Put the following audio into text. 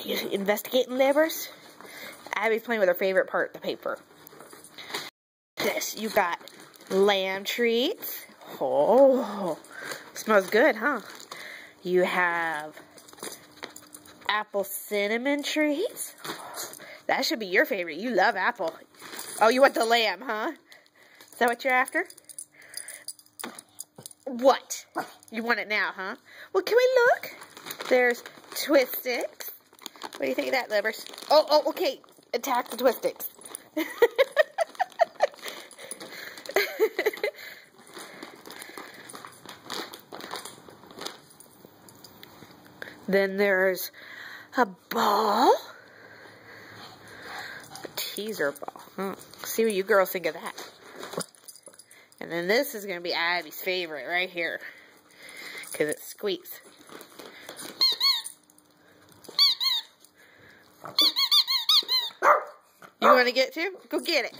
You investigating, neighbors? Abby's playing with her favorite part, the paper. This, you got lamb treats. Oh, smells good, huh? You have apple cinnamon treats. That should be your favorite. You love apple. Oh, you want the lamb, huh? Is that what you're after? What? You want it now, huh? Well, can we look? There's Twist Sticks. What do you think of that, livers? Oh, okay. Attack the Twist Sticks. Then there's a ball. A teaser ball. See what you girls think of that. And then this is going to be Abby's favorite right here. Because it squeaks. You want to get it too? Go get it.